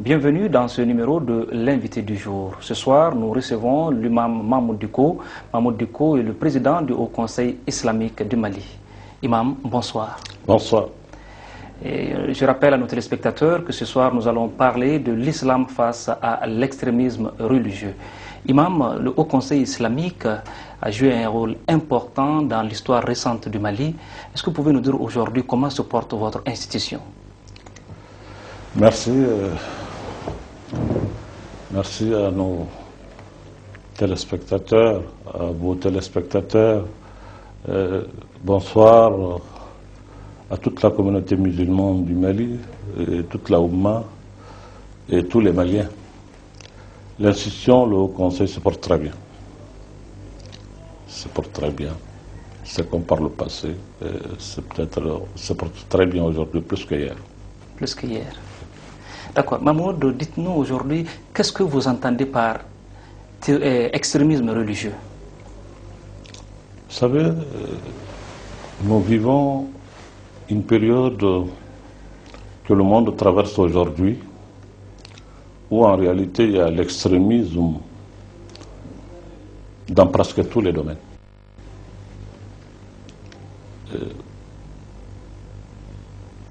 Bienvenue dans ce numéro de l'invité du jour. Ce soir, nous recevons l'imam Mahmoud Dicko. Mahmoud Dicko est le président du Haut Conseil islamique du Mali. Imam, bonsoir. Bonsoir. Et je rappelle à nos téléspectateurs que ce soir, nous allons parler de l'islam face à l'extrémisme religieux. Imam, le Haut Conseil islamique a joué un rôle important dans l'histoire récente du Mali. Est-ce que vous pouvez nous dire aujourd'hui comment se porte votre institution? Merci. Merci à nos téléspectateurs, à vos téléspectateurs. Bonsoir à toute la communauté musulmane du Mali, et toute la Oumma et tous les Maliens. L'institution, le Haut Conseil se porte très bien. Se porte très bien. C'est comme par le passé. Se porte très bien aujourd'hui, plus qu'hier. Plus qu'hier. D'accord. Mahmoud, dites-nous aujourd'hui, qu'est-ce que vous entendez par extrémisme religieux? Vous savez, nous vivons une période que le monde traverse aujourd'hui où en réalité il y a l'extrémisme dans presque tous les domaines.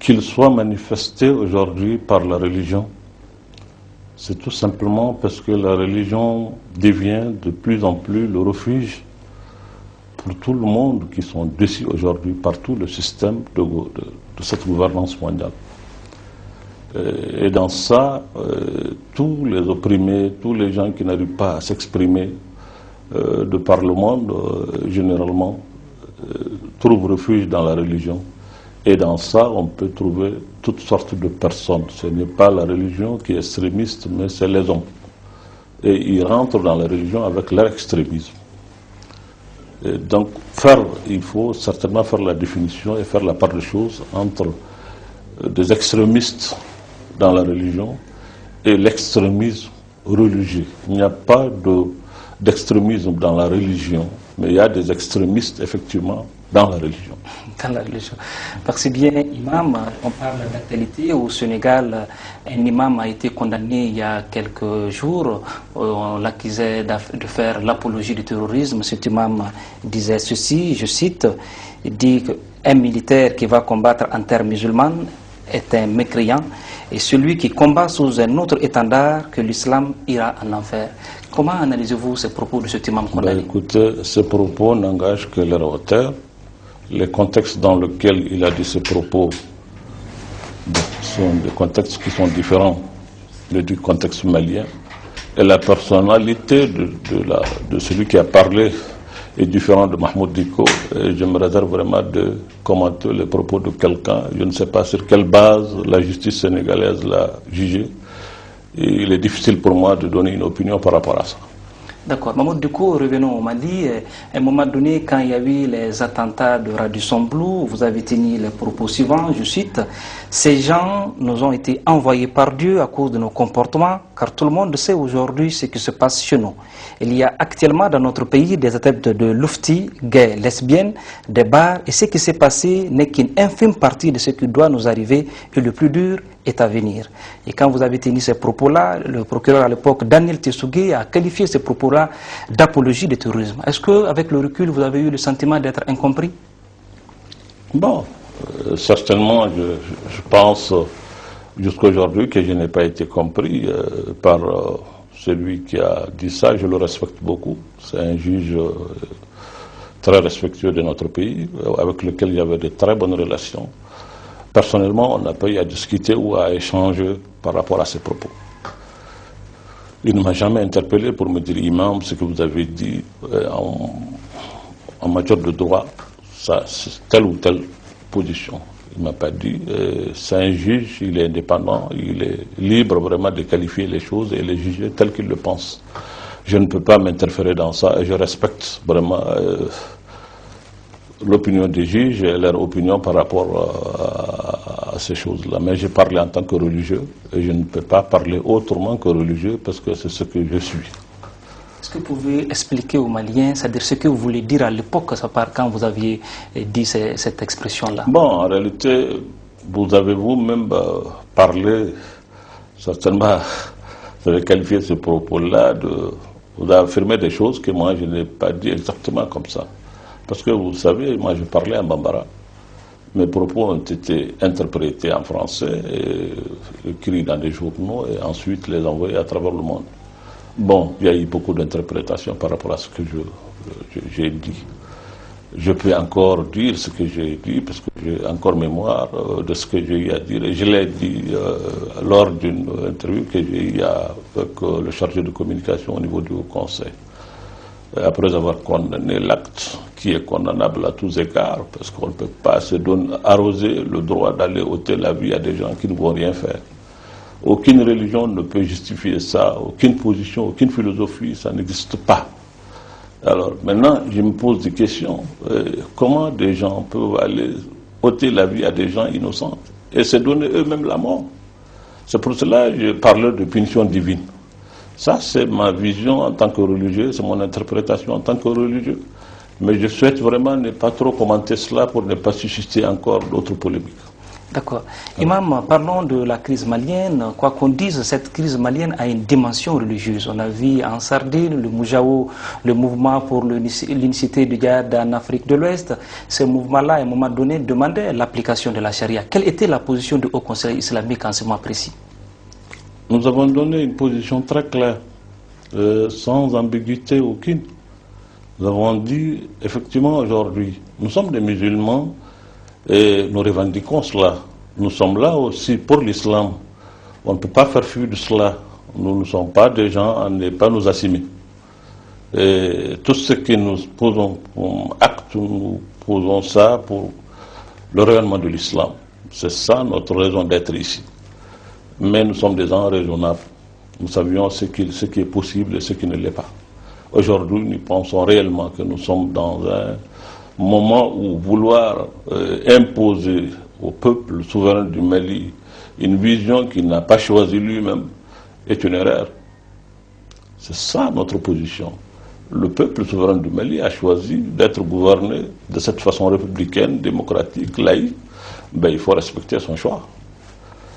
Qu'il soit manifesté aujourd'hui par la religion, c'est tout simplement parce que la religion devient de plus en plus le refuge pour tout le monde qui sont déçus aujourd'hui par tout le système de cette gouvernance mondiale. Et dans ça, tous les opprimés, tous les gens qui n'arrivent pas à s'exprimer de par le monde, généralement, trouvent refuge dans la religion. Et dans ça, on peut trouver toutes sortes de personnes. Ce n'est pas la religion qui est extrémiste, mais c'est les hommes. Et ils rentrent dans la religion avec leur extrémisme. Et donc, il faut certainement faire la définition et faire la part des choses entre des extrémistes dans la religion et l'extrémisme religieux. Il n'y a pas d'extrémisme dans la religion, mais il y a des extrémistes, effectivement, dans la religion. Dans la religion. Parce que bien, imam, on parle d'actualité. Au Sénégal, un imam a été condamné il y a quelques jours. On l'accusait de faire l'apologie du terrorisme. Cet imam disait ceci, je cite, il dit qu'un militaire qui va combattre en terre musulmane est un mécréant, et celui qui combat sous un autre étendard que l'islam ira en enfer. Comment analysez-vous ces propos de cet imam condamné? Écoutez, ces propos n'engagent que leur auteur. Les contextes dans lesquels il a dit ces propos sont des contextes qui sont différents du contexte malien. Et la personnalité de celui qui a parlé est différente de Mahmoud Dicko. Et je me réserve vraiment de commenter les propos de quelqu'un. Je ne sais pas sur quelle base la justice sénégalaise l'a jugé. Et il est difficile pour moi de donner une opinion par rapport à ça. D'accord. Mahmoud Dicko, revenons au Mali. À un moment donné, quand il y a eu les attentats de Radisson Blu, vous avez tenu les propos suivants, je cite, « Ces gens nous ont été envoyés par Dieu à cause de nos comportements, car tout le monde sait aujourd'hui ce qui se passe chez nous. Il y a actuellement dans notre pays des adeptes de l'oufti, gays, lesbiennes, des bars, et ce qui s'est passé n'est qu'une infime partie de ce qui doit nous arriver, et le plus dur est à venir. » Et quand vous avez tenu ces propos-là, le procureur à l'époque, Daniel Tessougui, a qualifié ces propos-là d'apologie du terrorisme. Est-ce qu'avec le recul, vous avez eu le sentiment d'être incompris? Bon, certainement, je pense jusqu'à aujourd'hui que je n'ai pas été compris par celui qui a dit ça. Je le respecte beaucoup. C'est un juge très respectueux de notre pays, avec lequel il y avait de très bonnes relations. Personnellement, on n'a pas eu à discuter ou à échanger par rapport à ces propos. Il ne m'a jamais interpellé pour me dire, imam, ce que vous avez dit en matière de droit, ça, c'est telle ou telle position. Il ne m'a pas dit. C'est un juge, il est indépendant, il est libre vraiment de qualifier les choses et les juger telles qu'il le pense. Je ne peux pas m'interférer dans ça et je respecte vraiment l'opinion des juges et leur opinion par rapport à ces choses-là. Mais j'ai parlé en tant que religieux et je ne peux pas parler autrement que religieux parce que c'est ce que je suis. Est-ce que vous pouvez expliquer aux Maliens, c'est-à-dire ce que vous voulez dire à l'époque, quand vous aviez dit cette expression-là? Bon, en réalité, vous avez vous-même parlé certainement, vous avez qualifié ce propos-là vous avez affirmé des choses que moi je n'ai pas dit exactement comme ça. Parce que vous savez, moi je parlais en bambara. Mes propos ont été interprétés en français, écrits dans des journaux et ensuite les envoyés à travers le monde. Bon, il y a eu beaucoup d'interprétations par rapport à ce que j'ai dit. Je peux encore dire ce que j'ai dit parce que j'ai encore mémoire de ce que j'ai eu à dire. Et je l'ai dit lors d'une interview que j'ai eue avec le chargé de communication au niveau du Haut Conseil. Après avoir condamné l'acte qui est condamnable à tous égards, parce qu'on ne peut pas se donner, arroser le droit d'aller ôter la vie à des gens qui ne vont rien faire. Aucune religion ne peut justifier ça, aucune position, aucune philosophie, ça n'existe pas. Alors maintenant, je me pose des questions. Comment des gens peuvent aller ôter la vie à des gens innocents et se donner eux-mêmes la mort? C'est pour cela que je parlais de punition divine. Ça, c'est ma vision en tant que religieux, c'est mon interprétation en tant que religieux. Mais je souhaite vraiment ne pas trop commenter cela pour ne pas susciter encore d'autres polémiques. D'accord. Imam, parlons de la crise malienne. Quoi qu'on dise, cette crise malienne a une dimension religieuse. On a vu en Sardine le Moujao, le mouvement pour l'unicité du djihad en Afrique de l'Ouest. Ce mouvement-là, à un moment donné, demandait l'application de la charia. Quelle était la position du Haut Conseil islamique en ce moment précis? Nous avons donné une position très claire, sans ambiguïté aucune. Nous avons dit, effectivement, aujourd'hui, nous sommes des musulmans et nous revendiquons cela. Nous sommes là aussi pour l'islam. On ne peut pas faire fuir de cela. Nous ne sommes pas des gens à ne pas nous assumer. Et tout ce que nous posons comme acte, nous posons ça pour le rayonnement de l'islam. C'est ça notre raison d'être ici. Mais nous sommes des gens raisonnables. Nous savions ce qui est possible et ce qui ne l'est pas. Aujourd'hui, nous pensons réellement que nous sommes dans un moment où vouloir imposer au peuple souverain du Mali une vision qu'il n'a pas choisie lui-même est une erreur. C'est ça notre position. Le peuple souverain du Mali a choisi d'être gouverné de cette façon républicaine, démocratique, laïque. Ben, il faut respecter son choix.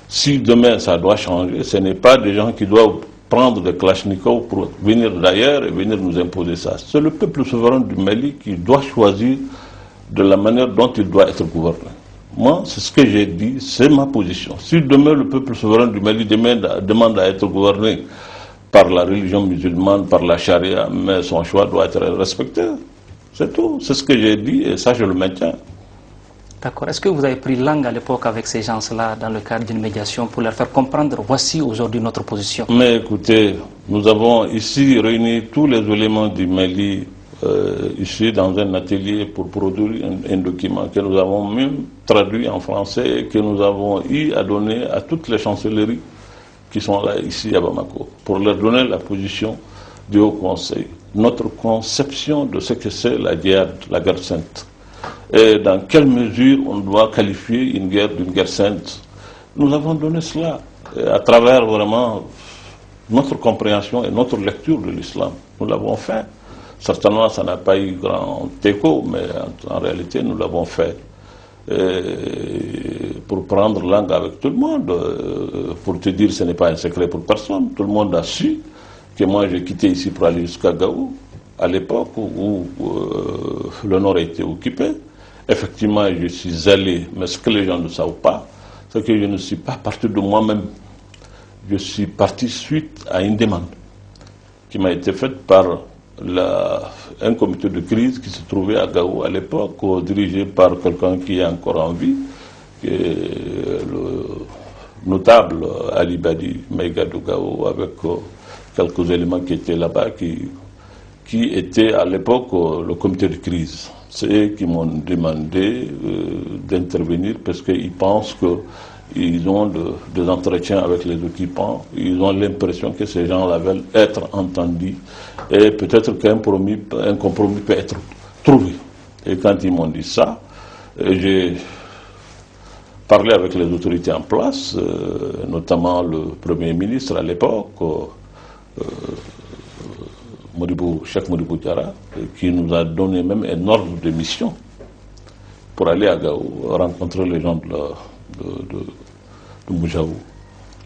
Si demain ça doit changer, ce n'est pas des gens qui doivent prendre des Kalachnikovs pour venir d'ailleurs et venir nous imposer ça. C'est le peuple souverain du Mali qui doit choisir de la manière dont il doit être gouverné. Moi, c'est ce que j'ai dit, c'est ma position. Si demain le peuple souverain du Mali demande à être gouverné par la religion musulmane, par la charia, mais son choix doit être respecté. C'est tout. C'est ce que j'ai dit et ça je le maintiens. D'accord. Est-ce que vous avez pris langue à l'époque avec ces gens-là dans le cadre d'une médiation pour leur faire comprendre, voici aujourd'hui notre position? Mais écoutez, nous avons ici réuni tous les éléments du Mali ici dans un atelier pour produire un document que nous avons même traduit en français et que nous avons eu à donner à toutes les chancelleries qui sont là ici à Bamako pour leur donner la position du Haut Conseil, notre conception de ce que c'est la djihad, la guerre sainte. Et dans quelle mesure on doit qualifier une guerre d'une guerre sainte. Nous avons donné cela à travers vraiment notre compréhension et notre lecture de l'islam. Nous l'avons fait. Certainement, ça n'a pas eu grand écho, mais en réalité, nous l'avons fait pour prendre langue avec tout le monde. Pour te dire, ce n'est pas un secret pour personne. Tout le monde a su que moi, j'ai quitté ici pour aller jusqu'à Gao, à l'époque où le nord était occupé. Effectivement, je suis allé, mais ce que les gens ne savent pas, c'est que je ne suis pas parti de moi-même. Je suis parti suite à une demande qui m'a été faite par un comité de crise qui se trouvait à Gao à l'époque, dirigé par quelqu'un qui est encore en vie, qui est le notable Ali Badi Maïga de Gao, avec quelques éléments qui étaient là-bas, qui étaient à l'époque le comité de crise. C'est eux qui m'ont demandé d'intervenir parce qu'ils pensent qu'ils ont des entretiens avec les occupants, ils ont l'impression que ces gens-là veulent être entendus et peut-être qu'un compromis peut être trouvé. Et quand ils m'ont dit ça, j'ai parlé avec les autorités en place, notamment le Premier ministre à l'époque, Cheikh Modibo Diarra, qui nous a donné même un ordre de mission pour aller à Gao, rencontrer les gens de Moujao.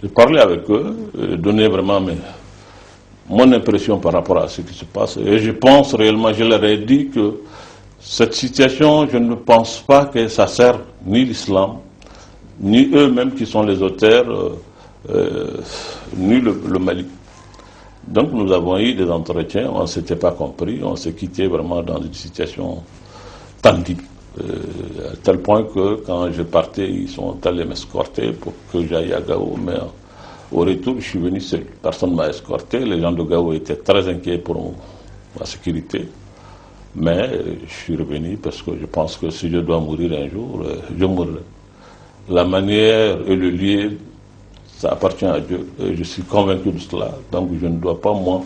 J'ai parlé avec eux, donné vraiment mon impression par rapport à ce qui se passe. Et je pense réellement, je leur ai dit que cette situation, je ne pense pas que ça sert ni l'islam, ni eux-mêmes qui sont les auteurs, ni le Mali. Donc nous avons eu des entretiens, on ne s'était pas compris, on s'est quitté vraiment dans une situation tendue. À tel point que quand je partais, ils sont allés m'escorter pour que j'aille à Gao, mais au retour, je suis venu seul. Personne ne m'a escorté, les gens de Gao étaient très inquiets pour ma sécurité. Mais je suis revenu parce que je pense que si je dois mourir un jour, je mourrai. La manière et le lieu, ça appartient à Dieu. Et je suis convaincu de cela. Donc je ne dois pas, moi,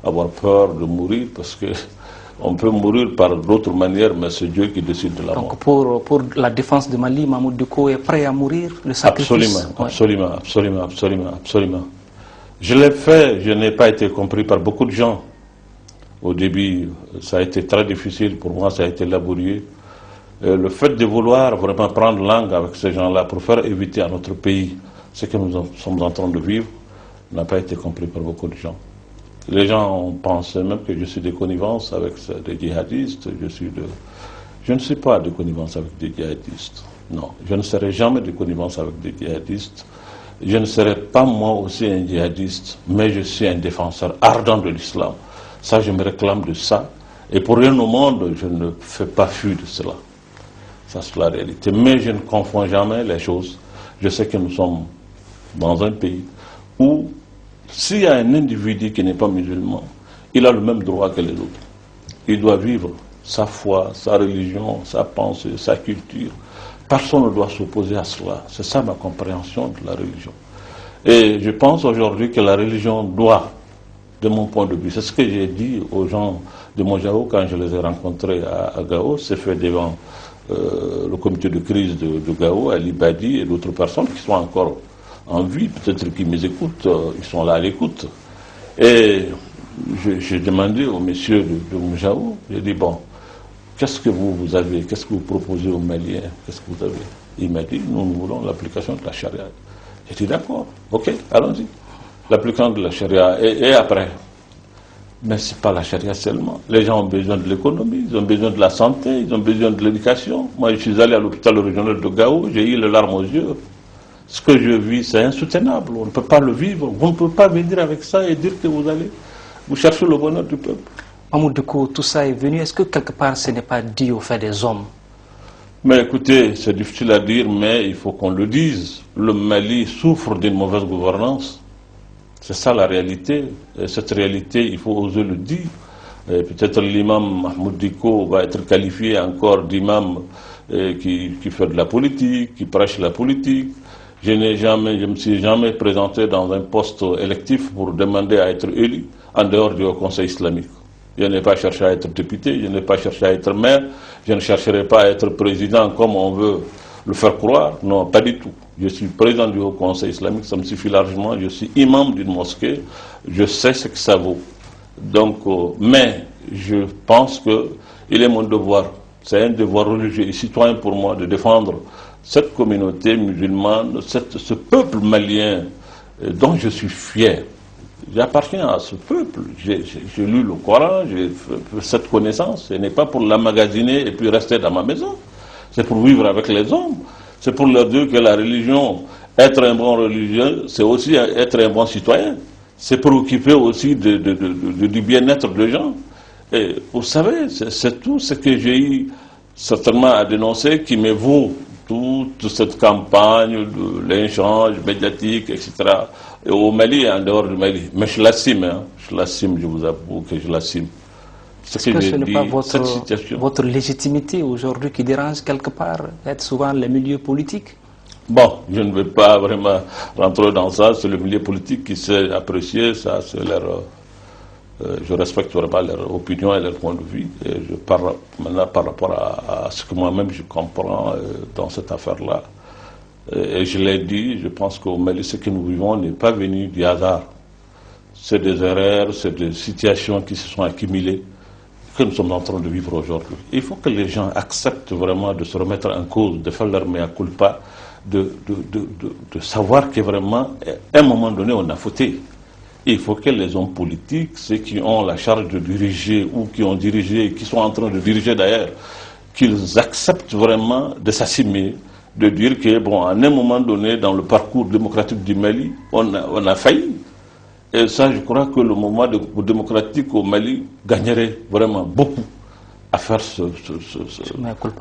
avoir peur de mourir parce que on peut mourir par d'autres manières, mais c'est Dieu qui décide de la mort. Donc pour la défense de Mali, Mamoud Dicko est prêt à mourir, le sacrifice? Absolument. Je l'ai fait, je n'ai pas été compris par beaucoup de gens. Au début, ça a été très difficile pour moi, ça a été laborieux. Le fait de vouloir vraiment prendre langue avec ces gens-là pour faire éviter à notre pays ce que nous sommes en train de vivre n'a pas été compris par beaucoup de gens. Les gens pensent même que je suis de connivence avec des djihadistes. Je ne suis pas de connivence avec des djihadistes. Non, je ne serai jamais de connivence avec des djihadistes. Je ne serai pas moi aussi un djihadiste, mais je suis un défenseur ardent de l'islam. Ça, je me réclame de ça. Et pour rien au monde, je ne fais pas fi de cela. Ça, c'est la réalité. Mais je ne confonds jamais les choses. Je sais que nous sommes dans un pays où, s'il y a un individu qui n'est pas musulman, il a le même droit que les autres. Il doit vivre sa foi, sa religion, sa pensée, sa culture. Personne ne doit s'opposer à cela. C'est ça ma compréhension de la religion. Et je pense aujourd'hui que la religion doit, de mon point de vue, c'est ce que j'ai dit aux gens de Mojao quand je les ai rencontrés à Gao, c'est fait devant le comité de crise de Gao, Ali Badi et d'autres personnes qui sont encore en vie, peut-être qu'ils nous écoutent, ils sont là à l'écoute. Et j'ai demandé au monsieur de Mojao, j'ai dit, bon, qu'est-ce que vous avez, qu'est-ce que vous proposez aux Maliens, qu'est-ce que vous avez? Il m'a dit, nous voulons l'application de la charia. J'ai dit, d'accord, ok, allons-y. L'application de la charia, et après? Mais ce n'est pas la charia seulement. Les gens ont besoin de l'économie, ils ont besoin de la santé, ils ont besoin de l'éducation. Moi, je suis allé à l'hôpital régional de Gao, j'ai eu les larmes aux yeux. Ce que je vis, c'est insoutenable. On ne peut pas le vivre. Vous ne pouvez pas venir avec ça et dire que vous cherchez le bonheur du peuple. Mamoud Dicko, tout ça est venu. Est-ce que quelque part ce n'est pas dû au fait des hommes? Mais écoutez, c'est difficile à dire, mais il faut qu'on le dise. Le Mali souffre d'une mauvaise gouvernance. C'est ça la réalité. Et cette réalité, il faut oser le dire. Peut-être l'imam Mahmoud Dicko va être qualifié encore d'imam qui fait de la politique, qui prêche la politique. Je ne me suis jamais présenté dans un poste électif pour demander à être élu en dehors du Haut Conseil islamique. Je n'ai pas cherché à être député, je n'ai pas cherché à être maire, je ne chercherai pas à être président comme on veut le faire croire. Non, pas du tout. Je suis président du Haut Conseil islamique, ça me suffit largement. Je suis imam d'une mosquée, je sais ce que ça vaut. Donc, mais je pense qu'il est mon devoir, c'est un devoir religieux et citoyen pour moi de défendre cette communauté musulmane, ce peuple malien dont je suis fier. J'appartiens à ce peuple. J'ai lu le Coran, j'ai fait cette connaissance. Ce n'est pas pour l'emmagasiner et puis rester dans ma maison. C'est pour vivre avec les hommes. C'est pour leur dire que la religion, être un bon religieux, c'est aussi être un bon citoyen. C'est préoccuper aussi du bien-être des gens. Et vous savez, c'est tout ce que j'ai eu certainement à dénoncer qui me vaut toute cette campagne de l'échange médiatique, etc. Et au Mali et en dehors du Mali. Mais je l'assume, hein. Je vous avoue que je l'assume. Est-ce que ce n'est pas votre légitimité aujourd'hui qui dérange quelque part, être souvent les milieux politiques? Bon, je ne vais pas vraiment rentrer dans ça, c'est le milieu politique qui sait apprécier ça, c'est leur... je respecte vraiment leur opinion et leur point de vue. Et je parle maintenant par rapport à ce que moi-même je comprends dans cette affaire-là. Et je l'ai dit, je pense qu'au Mali, ce que nous vivons n'est pas venu du hasard. C'est des erreurs, c'est des situations qui se sont accumulées, que nous sommes en train de vivre aujourd'hui. Il faut que les gens acceptent vraiment de se remettre en cause, de faire leur mea culpa, de savoir que vraiment, à un moment donné, on a fauté. Et il faut que les hommes politiques, ceux qui ont la charge de diriger ou qui ont dirigé, qui sont en train de diriger d'ailleurs, qu'ils acceptent vraiment de s'assumer, de dire que, bon, à un moment donné, dans le parcours démocratique du Mali, on a failli. Et ça, je crois que le mouvement démocratique au Mali gagnerait vraiment beaucoup à faire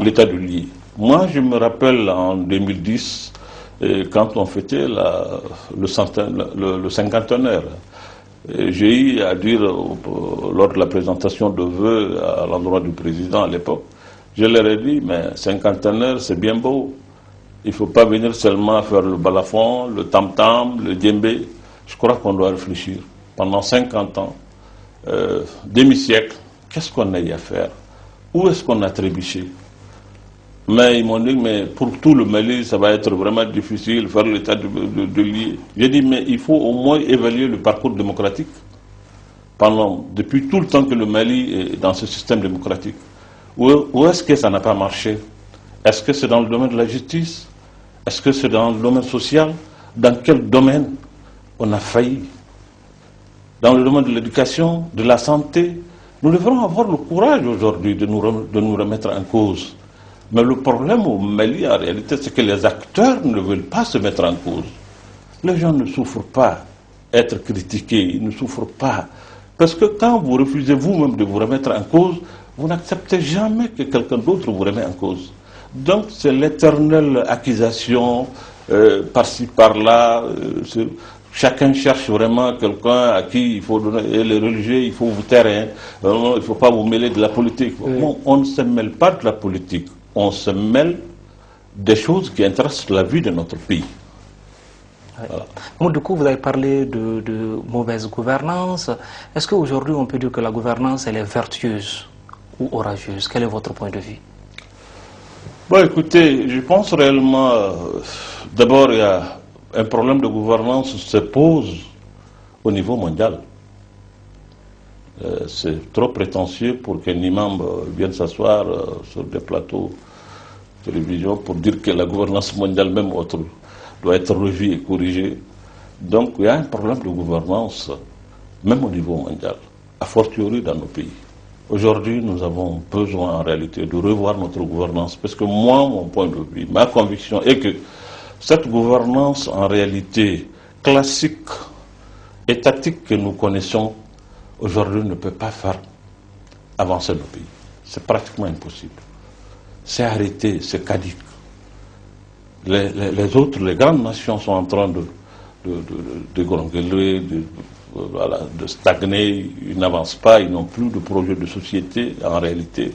l'état de lié. Moi, je me rappelle en 2010, quand on fêtait le cinquantenaire, j'ai eu à dire lors de la présentation de vœux à l'endroit du président à l'époque, je leur ai dit, mais cinquantenaire, c'est bien beau. Il ne faut pas venir seulement faire le balafon, le tam-tam, le djembé. Je crois qu'on doit réfléchir. Pendant 50 ans, demi-siècle, qu'est-ce qu'on a eu à faire? Où est-ce qu'on a trébuché? Mais ils m'ont dit, mais pour tout le Mali, ça va être vraiment difficile, faire l'état de lié. J'ai dit, mais il faut au moins évaluer le parcours démocratique depuis tout le temps que le Mali est dans ce système démocratique. Où est-ce que ça n'a pas marché? Est-ce que c'est dans le domaine de la justice? Est-ce que c'est dans le domaine social? Dans quel domaine on a failli? Dans le domaine de l'éducation, de la santé? Nous devrons avoir le courage aujourd'hui de nous remettre en cause. Mais le problème au Mali, en réalité, c'est que les acteurs ne veulent pas se mettre en cause. Les gens ne souffrent pas être critiqués, ils ne souffrent pas. Parce que quand vous refusez vous-même de vous remettre en cause, vous n'acceptez jamais que quelqu'un d'autre vous remette en cause. Donc c'est l'éternelle accusation, par-ci, par-là. Chacun cherche vraiment quelqu'un à qui il faut donner. Et les religieux, il faut vous taire. Il ne faut pas vous mêler de la politique. Oui. Bon, on ne se mêle pas de la politique. On se mêle des choses qui intéressent la vie de notre pays. Oui. Voilà. Bon, du coup, vous avez paré de mauvaise gouvernance. Est-ce qu'aujourd'hui, on peut dire que la gouvernance, elle est vertueuse ou orageuse? Quel est votre point de vue? Bon, écoutez, je pense réellement, d'abord, il y a un problème de gouvernance se pose au niveau mondial. C'est trop prétentieux pour qu'un imam vienne s'asseoir sur des plateaux de télévision pour dire que la gouvernance mondiale même autre doit être revue et corrigée. Donc il y a un problème de gouvernance même au niveau mondial, a fortiori dans nos pays. Aujourd'hui, nous avons besoin en réalité de revoir notre gouvernance parce que moi, mon point de vue, ma conviction est que cette gouvernance en réalité classique, étatique que nous connaissons aujourd'hui ne peut pas faire avancer nos pays. C'est pratiquement impossible. C'est arrêté, c'est caduc. Les autres, les grandes nations sont en train de gronguer, de stagner, ils n'avancent pas, ils n'ont plus de projet de société en réalité.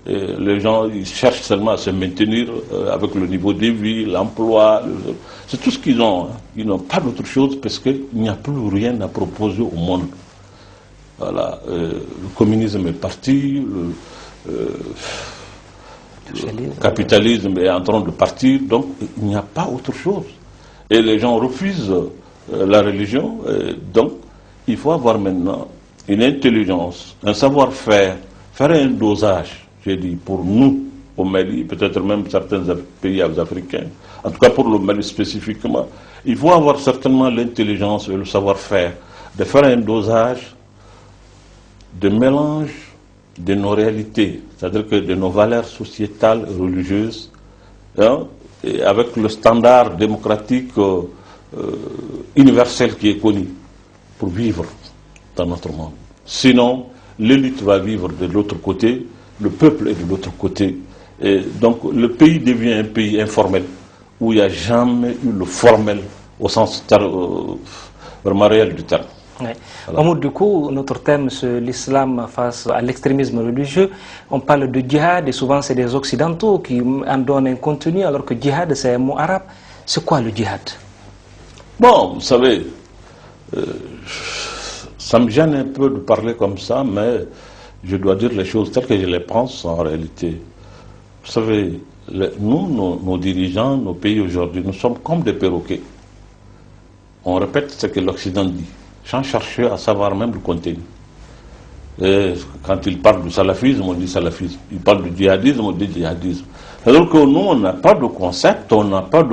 Les gens ils cherchent seulement à se maintenir avec le niveau de vie, l'emploi, c'est tout ce qu'ils ont. Hein. Ils n'ont pas d'autre chose parce qu'il n'y a plus rien à proposer au monde. Voilà, le communisme est parti, le capitalisme est en train de partir, donc il n'y a pas autre chose. Et les gens refusent la religion, donc il faut avoir maintenant une intelligence, un savoir-faire, faire un dosage, j'ai dit, pour nous au Mali, peut-être même certains pays africains, en tout cas pour le Mali spécifiquement, il faut avoir certainement l'intelligence et le savoir-faire de faire un dosage de mélange de nos réalités, c'est-à-dire que de nos valeurs sociétales et religieuses, hein, et avec le standard démocratique universel qui est connu pour vivre dans notre monde. Sinon, l'élite va vivre de l'autre côté, le peuple est de l'autre côté, et donc le pays devient un pays informel, où il n'y a jamais eu le formel au sens vraiment réel du terme. Oui. Voilà. Du coup, notre thème, c'est l'islam face à l'extrémisme religieux. On parle de djihad et souvent c'est des occidentaux qui en donnent un contenu alors que djihad c'est un mot arabe. C'est quoi le djihad? Bon, vous savez, ça me gêne un peu de parler comme ça, mais je dois dire les choses telles que je les pense en réalité. Vous savez, nous, nos dirigeants, nos pays aujourd'hui, nous sommes comme des perroquets. On répète ce que l'Occident dit, sans chercher à savoir même le contenu. Et quand il parle du salafisme, on dit salafisme. Il parle du djihadisme, on dit djihadisme. C'est-à-dire que nous, on n'a pas de concept, on n'a pas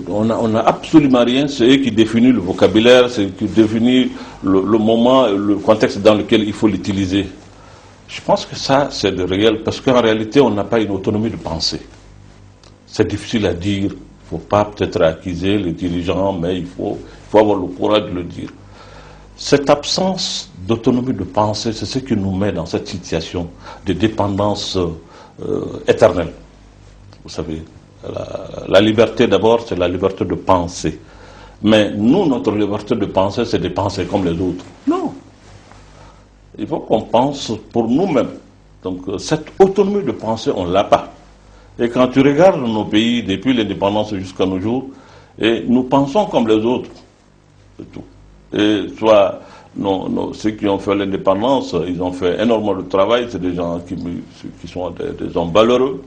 on n'a absolument rien, c'est eux qui définissent le vocabulaire, c'est eux qui définissent le moment, le contexte dans lequel il faut l'utiliser. Je pense que ça, c'est le réel, parce qu'en réalité, on n'a pas une autonomie de pensée. C'est difficile à dire, il ne faut pas peut-être accuser les dirigeants, mais il faut avoir le courage de le dire. Cette absence d'autonomie de pensée, c'est ce qui nous met dans cette situation de dépendance éternelle. Vous savez, la liberté d'abord, c'est la liberté de penser. Mais nous, notre liberté de penser, c'est de penser comme les autres. Non. Il faut qu'on pense pour nous-mêmes. Donc cette autonomie de pensée, on ne l'a pas. Et quand tu regardes nos pays, depuis l'indépendance jusqu'à nos jours, et nous pensons comme les autres. C'est tout. Et soit ceux qui ont fait l'indépendance, ils ont fait énormément de travail, c'est des gens qui sont des hommes valeureux,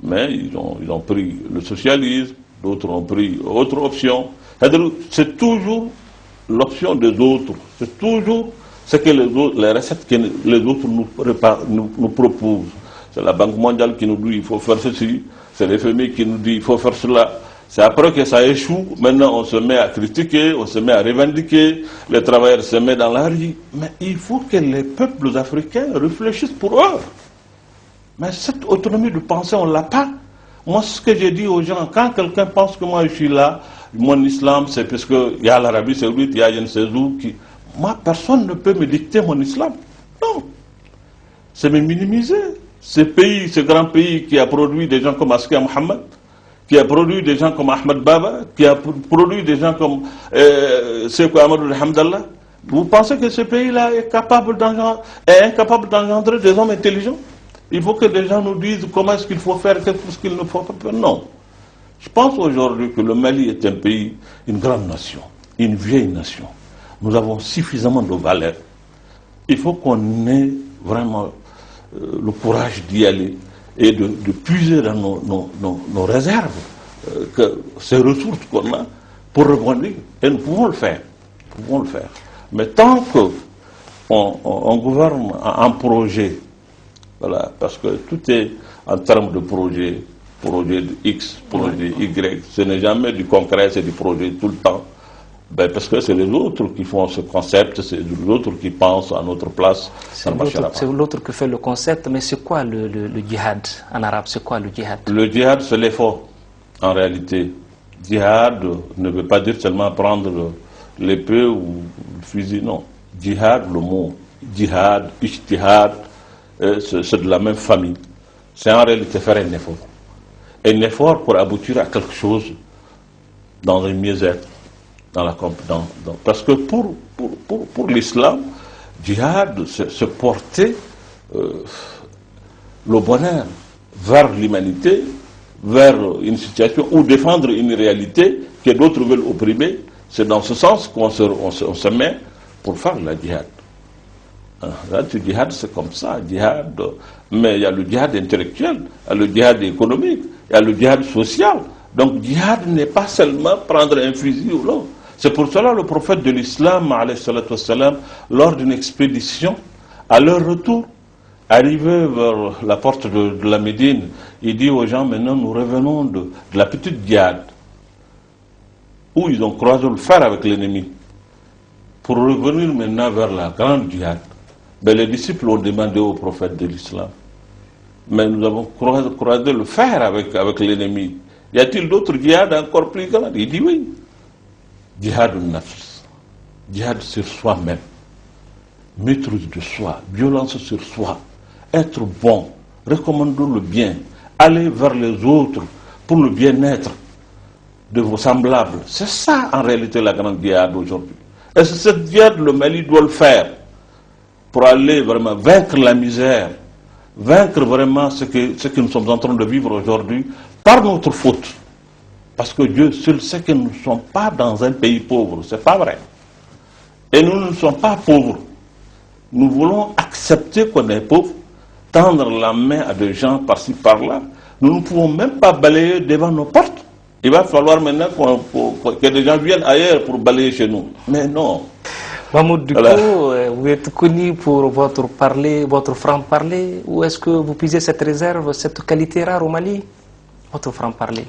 mais ils ont pris le socialisme, d'autres ont pris autre option. C'est toujours l'option des autres, c'est toujours ce que les recettes que les autres nous proposent. C'est la Banque mondiale qui nous dit il faut faire ceci, c'est les FMI qui nous dit il faut faire cela. C'est après que ça échoue, maintenant on se met à critiquer, on se met à revendiquer, les travailleurs se mettent dans la rue. Mais il faut que les peuples africains réfléchissent pour eux. Mais cette autonomie de pensée, on ne l'a pas. Moi, ce que j'ai dit aux gens, quand quelqu'un pense que moi je suis là, mon islam c'est parce qu'il y a l'Arabie Saoudite, il y a je ne sais où, moi personne ne peut me dicter mon islam. Non. C'est me minimiser. Ce pays, ce grand pays qui a produit des gens comme Askia Mohamed, qui a produit des gens comme Ahmed Baba, qui a produit des gens comme Sekou Amadou Hamdallah. Vous pensez que ce pays-là est incapable d'engendrer des hommes intelligents? Il faut que des gens nous disent comment est-ce qu'il faut faire, qu'est-ce qu'il ne faut pas faire. Non. Je pense aujourd'hui que le Mali est un pays, une grande nation, une vieille nation. Nous avons suffisamment de valeurs. Il faut qu'on ait vraiment le courage d'y aller et de puiser dans nos réserves, ces ressources qu'on a pour rebondir. Et nous pouvons le faire. Nous pouvons le faire. Mais tant qu'on gouverne en projet, voilà, parce que tout est en termes de projet de X, projet de Y, ce n'est jamais du concret, c'est du projet tout le temps. Ben parce que c'est les autres qui font ce concept, c'est les autres qui pensent à notre place. C'est l'autre qui fait le concept, mais c'est quoi le djihad en arabe? C'est quoi le djihad? Le djihad, c'est l'effort, en réalité. Djihad ne veut pas dire seulement prendre l'épée ou le fusil, non. Djihad, le mot djihad, ijtihad, c'est de la même famille. C'est en réalité faire un effort. Un effort pour aboutir à quelque chose dans un mieux-être. Parce que pour l'islam, djihad, c'est porter le bonheur vers l'humanité, vers une situation ou défendre une réalité que d'autres veulent opprimer. C'est dans ce sens qu'on se met pour faire la djihad. Là, le djihad, c'est comme ça, djihad. Mais il y a le djihad intellectuel, il y a le djihad économique, il y a le djihad social. Donc, djihad n'est pas seulement prendre un fusil ou l'autre. C'est pour cela le prophète de l'islam, lors d'une expédition, à leur retour, arrivé vers la porte de la Médine, il dit aux gens, maintenant nous revenons de la petite djihad, où ils ont croisé le fer avec l'ennemi, pour revenir maintenant vers la grande djihad. Ben, les disciples ont demandé au prophète de l'islam, mais nous avons croisé le fer avec l'ennemi. Y a-t-il d'autres djihad encore plus grandes? Il dit oui. Djihad al-nafs, djihad sur soi-même, maîtrise de soi, violence sur soi, être bon, recommander le bien, aller vers les autres pour le bien-être de vos semblables. C'est ça en réalité la grande djihad aujourd'hui. Et c'est cette djihad le Mali doit le faire pour aller vraiment vaincre la misère, vaincre vraiment ce que nous sommes en train de vivre aujourd'hui par notre faute. Parce que Dieu seul sait que nous ne sommes pas dans un pays pauvre, c'est pas vrai. Et nous ne sommes pas pauvres. Nous voulons accepter qu'on est pauvre, tendre la main à des gens par-ci par-là. Nous ne pouvons même pas balayer devant nos portes. Il va falloir maintenant que des gens viennent ailleurs pour balayer chez nous. Mais non. Mahmoud Dicko, vous êtes connu pour votre franc-parler, ou est-ce que vous puisez cette réserve, cette qualité rare au Mali, votre franc-parler?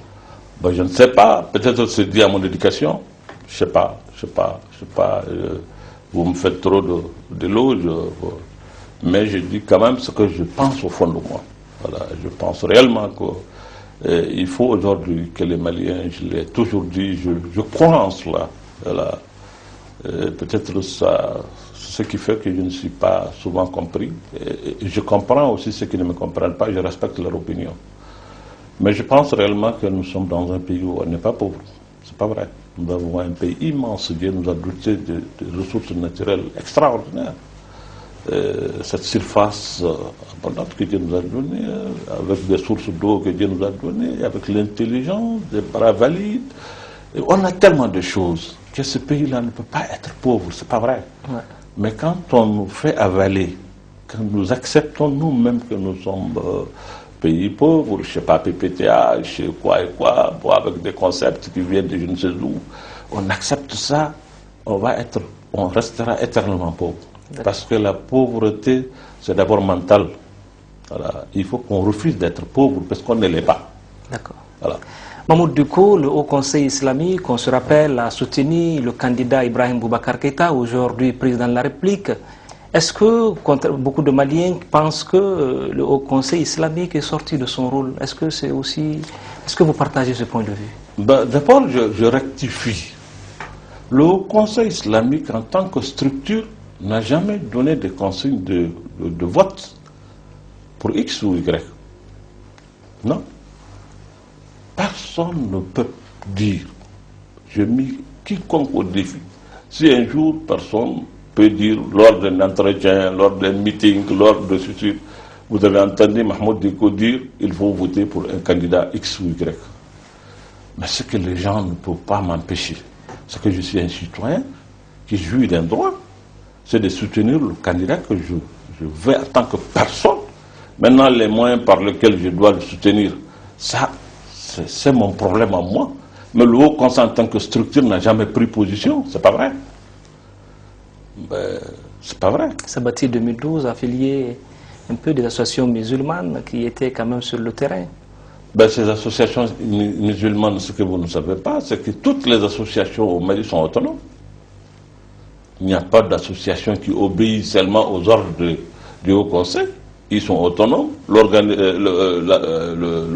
Ben, je ne sais pas, peut-être c'est dû à mon éducation, je sais pas, vous me faites trop d'éloges, mais je dis quand même ce que je pense au fond de moi. Voilà, je pense réellement qu'il faut aujourd'hui que les Maliens, je l'ai toujours dit, je crois en cela. Voilà. Peut-être ça, ce qui fait que je ne suis pas souvent compris. Et je comprends aussi ceux qui ne me comprennent pas, je respecte leur opinion. Mais je pense réellement que nous sommes dans un pays où on n'est pas pauvre. C'est pas vrai. Nous avons un pays immense. Dieu nous a doté de ressources naturelles extraordinaires. Cette surface abondante que Dieu nous a donnée, avec des sources d'eau que Dieu nous a données, avec l'intelligence, des bras valides. Et on a tellement de choses que ce pays-là ne peut pas être pauvre. C'est pas vrai. Ouais. Mais quand on nous fait avaler, quand nous acceptons nous-mêmes que nous sommes pays pauvres, je ne sais pas, PPTA, je sais quoi et quoi, bon, avec des concepts qui viennent de je ne sais où, on accepte ça, on restera éternellement pauvre. Parce que la pauvreté, c'est d'abord mental. Voilà. Il faut qu'on refuse d'être pauvre parce qu'on ne l'est pas. D'accord. Voilà. Mahmoud Dicko, le Haut Conseil islamique, on se rappelle, a soutenu le candidat Ibrahim Boubacar Keïta, aujourd'hui président de la République. Est-ce que beaucoup de Maliens pensent que le Haut Conseil islamique est sorti de son rôle? Est-ce que vous partagez ce point de vue? D'abord, je rectifie. Le Haut Conseil islamique, en tant que structure, n'a jamais donné de consignes de vote pour X ou Y. Non. Personne ne peut dire, je mets quiconque au défi. Si un jour, personne peut dire, lors d'un entretien, lors d'un meeting, lors de ceci, vous avez entendu Mahmoud Dicko dire, il faut voter pour un candidat X ou Y. Mais ce que les gens ne peuvent pas m'empêcher, c'est que je suis un citoyen qui jouit d'un droit, c'est de soutenir le candidat que je veux en tant que personne. Maintenant, les moyens par lesquels je dois le soutenir, ça, c'est mon problème à moi. Mais le Haut Conseil en tant que structure n'a jamais pris position, c'est pas vrai. C'est pas vrai. Sabati 2012 affilié un peu des associations musulmanes qui étaient quand même sur le terrain. Ces associations musulmanes, ce que vous ne savez pas, c'est que toutes les associations au Mali sont autonomes. Il n'y a pas d'association qui obéit seulement aux ordres du Haut Conseil. Ils sont autonomes. Le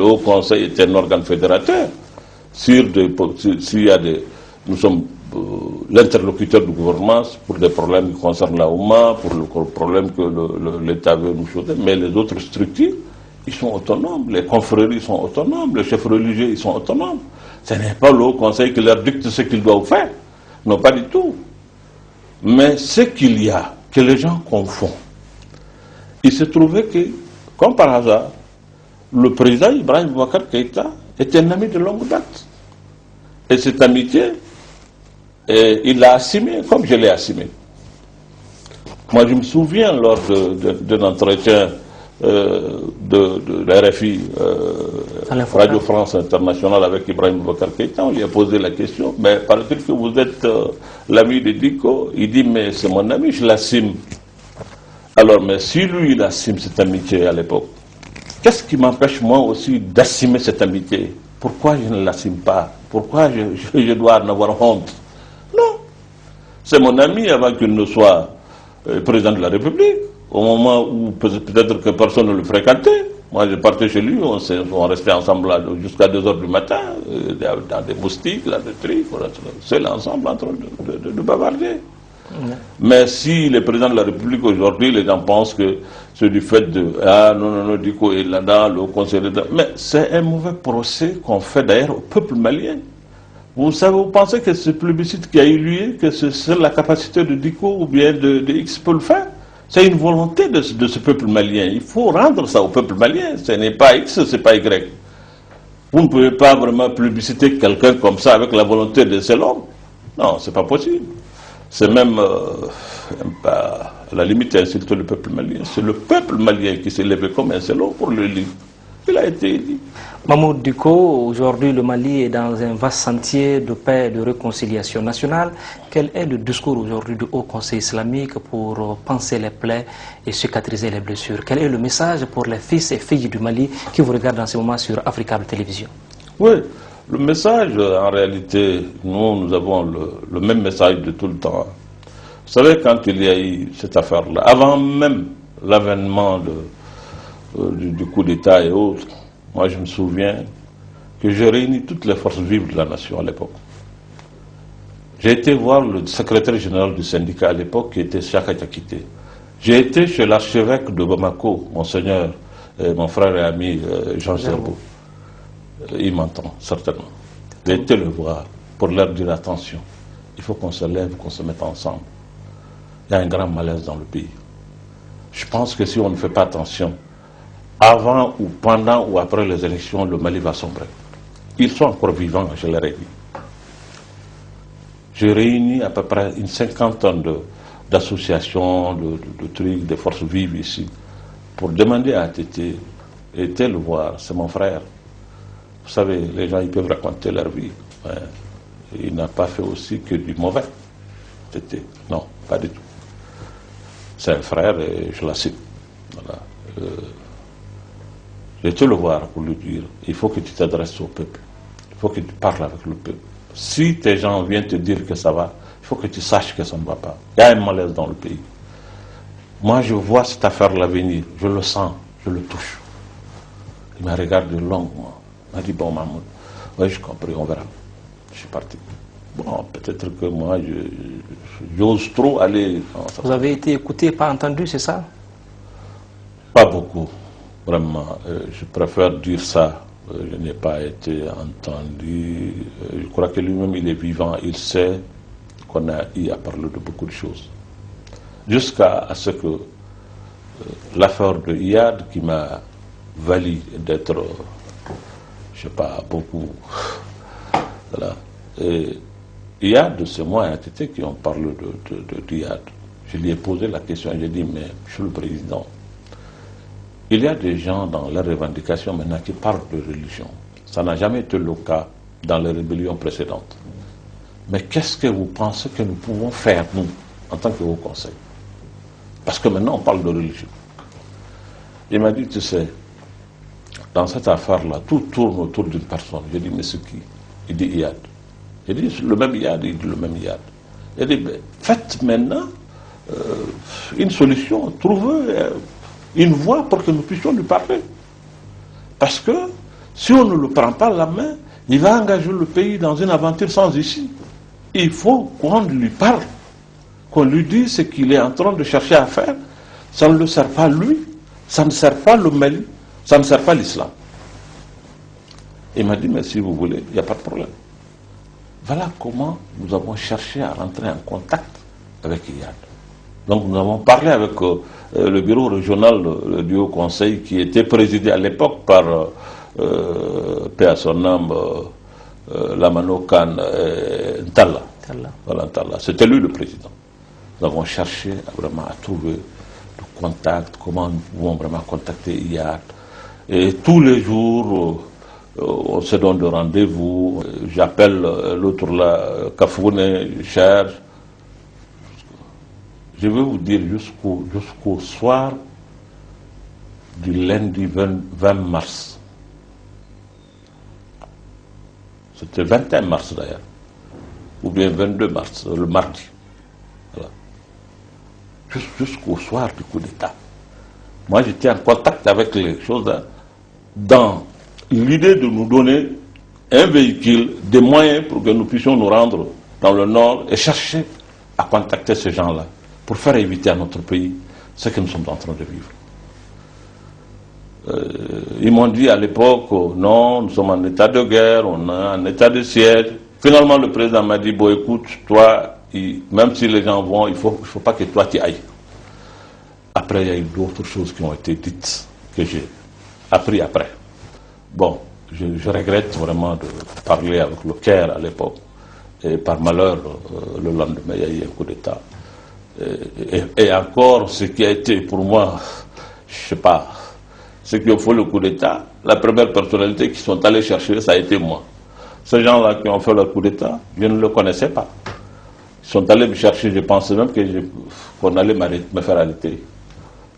Haut Conseil est un organe fédérateur. Nous sommes l'interlocuteur du gouvernement pour des problèmes qui concernent la Oumma, pour le problème que l'État veut nous choisir, mais les autres structures, ils sont autonomes. Les confréries sont autonomes, les chefs religieux, ils sont autonomes. Ce n'est pas le Haut Conseil qui leur dicte ce qu'ils doivent faire. Non, pas du tout. Mais ce qu'il y a, que les gens confondent, il se trouvait que, comme par hasard, le président Ibrahim Boubacar Keïta était un ami de longue date. Et cette amitié, il l'a assumée comme je l'ai assumée. Moi, je me souviens lors d'un entretien de la RFI, Radio France Internationale avec Ibrahim Boubacar Keïta, on lui a posé la question, mais paraît-il que vous êtes l'ami de Dicko? Il dit, mais c'est mon ami, je l'assume. Alors, mais si lui, il assume cette amitié à l'époque, qu'est-ce qui m'empêche moi aussi d'assumer cette amitié? Pourquoi je ne l'assume pas? Pourquoi je dois en avoir honte? Non. C'est mon ami avant qu'il ne soit président de la République, au moment où peut-être que personne ne le fréquentait. Moi, je partais chez lui, on restait ensemble jusqu'à 2 h du matin, dans des moustiques, là, des trucs, seuls ensemble en train de bavarder. Mais si le président de la République aujourd'hui, les gens pensent que c'est du fait de non, Dicko est là-dedans, le conseil d'État. Mais c'est un mauvais procès qu'on fait d'ailleurs au peuple malien. Vous pensez que ce plébiscite qui a eu lieu, que c'est la capacité de Dicko ou bien de X peut le faire? C'est une volonté de ce peuple malien. Il faut rendre ça au peuple malien. Ce n'est pas X, ce n'est pas Y. Vous ne pouvez pas vraiment plébisciter quelqu'un comme ça avec la volonté de seul homme. Non, c'est pas possible. C'est même, à la limite, insulter le peuple malien. C'est le peuple malien qui s'est levé comme un seul homme pour le livre. Il a été élu. Mahmoud Dicko, aujourd'hui le Mali est dans un vaste sentier de paix et de réconciliation nationale. Quel est le discours aujourd'hui du Haut Conseil islamique pour panser les plaies et cicatriser les blessures? Quel est le message pour les fils et filles du Mali qui vous regardent en ce moment sur Africable Télévision? Oui, Le message, en réalité, nous avons le même message de tout le temps. Vous savez, quand il y a eu cette affaire-là, avant même l'avènement du coup d'État et autres, moi je me souviens que j'ai réuni toutes les forces vives de la nation à l'époque. J'ai été voir le secrétaire général du syndicat à l'époque, qui était Chaka Diakité. J'ai été chez l'archevêque de Bamako, monseigneur, mon frère et ami Jean Gerbeau. Il m'entend, certainement. J'ai été le voir pour leur dire attention. Il faut qu'on se lève, qu'on se mette ensemble. Il y a un grand malaise dans le pays. Je pense que si on ne fait pas attention, avant ou pendant ou après les élections, le Mali va sombrer. Ils sont encore vivants, je leur ai dit. J'ai réuni à peu près une cinquantaine d'associations, de trucs, de forces vives ici, pour demander à Tété, et Tété le voir, c'est mon frère. Vous savez, les gens ils peuvent raconter leur vie. Ouais. Il n'a pas fait aussi que du mauvais. Tété, non, pas du tout. C'est un frère et je l'assume. Voilà. J'ai été le voir pour lui dire, il faut que tu t'adresses au peuple. Il faut que tu parles avec le peuple. Si tes gens viennent te dire que ça va, il faut que tu saches que ça ne va pas. Il y a un malaise dans le pays. Moi, je vois cette affaire-là venir. Je le sens, je le touche. Il m'a regardé longuement. Il m'a dit, bon, Mahmoud, oui, j'ai compris, on verra. Je suis parti. Bon, peut-être que moi, j'ose trop aller. Vous avez été écouté, pas entendu, c'est ça? Pas beaucoup, vraiment. Je préfère dire ça. Je n'ai pas été entendu. Je crois que lui-même, il est vivant. Il sait qu'on a eu à parler de beaucoup de choses. Jusqu'à ce que l'affaire de Iyad, qui m'a valu d'être, je ne sais pas, beaucoup. Voilà. Et Iyad, c'est moi et Tété qui ont parlé d'Iyad. Je lui ai posé la question et j'ai dit, mais monsieur le président, il y a des gens dans les revendications maintenant qui parlent de religion. Ça n'a jamais été le cas dans les rébellions précédentes. Mais qu'est-ce que vous pensez que nous pouvons faire, nous, en tant que Haut Conseil? Parce que maintenant, on parle de religion. Il m'a dit, tu sais, dans cette affaire-là, tout tourne autour d'une personne. J'ai dit, mais c'est qui? Il dit Iyad. J'ai dit, le même Iyad. Il dit, le même Iyad. Il dit, faites maintenant une solution, trouvez une voie pour que nous puissions lui parler. Parce que si on ne le prend pas la main, il va engager le pays dans une aventure sans issue. Il faut qu'on lui parle, qu'on lui dise ce qu'il est en train de chercher à faire. Ça ne le sert pas lui, ça ne sert pas le Mali, ça ne sert pas l'islam. Il m'a dit, mais si vous voulez, il n'y a pas de problème. Voilà comment nous avons cherché à rentrer en contact avec Iyad. Donc nous avons parlé avec le bureau régional du Haut Conseil qui était présidé à l'époque par paix à son âme, Lamano Khan Ntalla. Voilà, Ntalla. C'était lui le président. Nous avons cherché vraiment à trouver le contact, comment nous pouvons vraiment contacter Iyad. Et tous les jours, on se donne de rendez-vous. J'appelle l'autre là, Kafoune, je cherche. Je vais vous dire jusqu'au soir du lundi 20 mars. C'était 21 mars d'ailleurs, ou bien 22 mars, le mardi. Voilà. Jusqu'au soir du coup d'État. Moi j'étais en contact avec les choses dans l'idée de nous donner un véhicule, des moyens pour que nous puissions nous rendre dans le nord et chercher à contacter ces gens-là, pour faire éviter à notre pays ce que nous sommes en train de vivre. Ils m'ont dit à l'époque, non, nous sommes en état de guerre, on est en état de siège. Finalement, le président m'a dit, bon écoute, toi, même si les gens vont, il ne faut pas que toi tu ailles. Après, il y a eu d'autres choses qui ont été dites, que j'ai appris après. Bon, je regrette vraiment de parler avec le Caire à l'époque. Et par malheur, le lendemain, il y a eu un coup d'État. Et encore, ce qui a été pour moi, je ne sais pas, ce qui a fait le coup d'État, la première personnalité qui sont allés chercher, ça a été moi. Ces gens-là qui ont fait le coup d'État, je ne le connaissais pas. Ils sont allés me chercher, je pensais même qu'on allait me faire arrêter.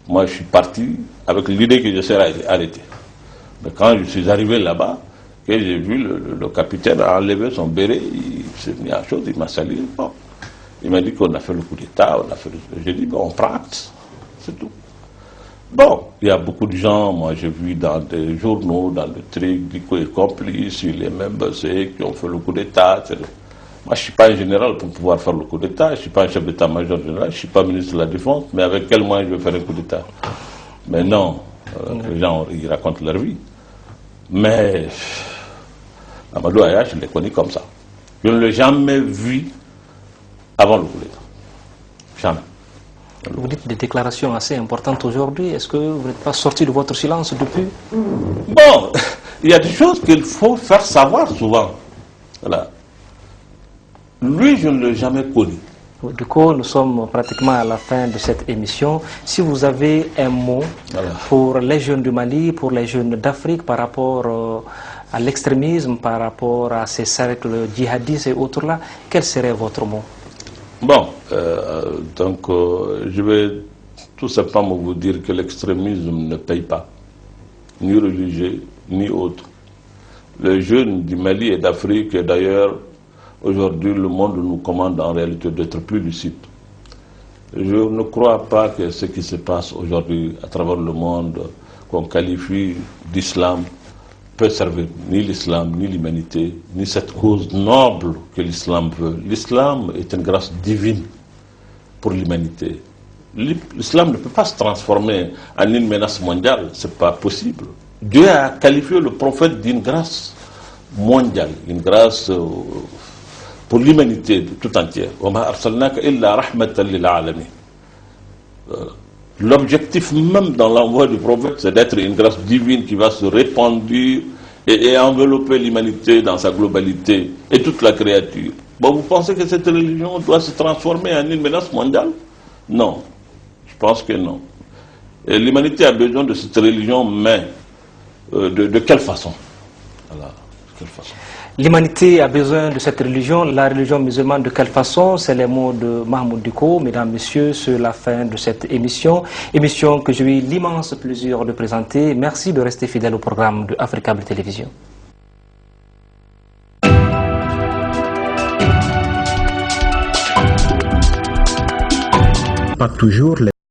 Moi, je suis parti avec l'idée que je serais arrêté. Mais quand je suis arrivé là-bas, que j'ai vu le capitaine a enlevé son béret, il s'est mis à chose, il m'a salué. Bon. Il m'a dit qu'on a fait le coup d'État, j'ai dit, bon, on prend acte, c'est tout. Bon, il y a beaucoup de gens, moi j'ai vu dans des journaux, dans le truc, du coup, et complices, les mêmes bossés qui ont fait le coup d'État. Moi je ne suis pas un général pour pouvoir faire le coup d'État, je ne suis pas un chef d'État-major général, je ne suis pas ministre de la Défense, mais avec quel moyen je vais faire un coup d'État? Mais non, les gens, ils racontent leur vie. Mais Amadou Aya, je l'ai connu comme ça. Je ne l'ai jamais vu avant le coup d'État. Jamais. Vous dites des déclarations assez importantes aujourd'hui. Est-ce que vous n'êtes pas sorti de votre silence depuis? Bon, il y a des choses qu'il faut faire savoir souvent. Voilà. Lui, je ne l'ai jamais connu. Du coup, nous sommes pratiquement à la fin de cette émission. Si vous avez un mot pour les jeunes du Mali, pour les jeunes d'Afrique, par rapport à l'extrémisme, par rapport à ces cercles djihadistes et autres-là, quel serait votre mot? Bon, je vais tout simplement vous dire que l'extrémisme ne paye pas, ni religieux, ni autre. Les jeunes du Mali et d'Afrique, et d'ailleurs, aujourd'hui, le monde nous commande en réalité d'être plus lucides. Je ne crois pas que ce qui se passe aujourd'hui à travers le monde, qu'on qualifie d'islam, peut servir ni l'islam, ni l'humanité, ni cette cause noble que l'islam veut. L'islam est une grâce divine pour l'humanité. L'islam ne peut pas se transformer en une menace mondiale, ce n'est pas possible. Dieu a qualifié le prophète d'une grâce mondiale, une grâce pour l'humanité tout entière. L'objectif même dans l'envoi du prophète, c'est d'être une grâce divine qui va se répandre et envelopper l'humanité dans sa globalité et toute la créature. Bon, vous pensez que cette religion doit se transformer en une menace mondiale? Non, je pense que non. L'humanité a besoin de cette religion, mais de quelle façon? Voilà, de quelle façon? L'humanité a besoin de cette religion, la religion musulmane de quelle façon? C'est les mots de Mahmoud Dicko. Mesdames, Messieurs, c'est la fin de cette émission. Émission que j'ai eu l'immense plaisir de présenter. Merci de rester fidèle au programme de Africable Télévision. Pas toujours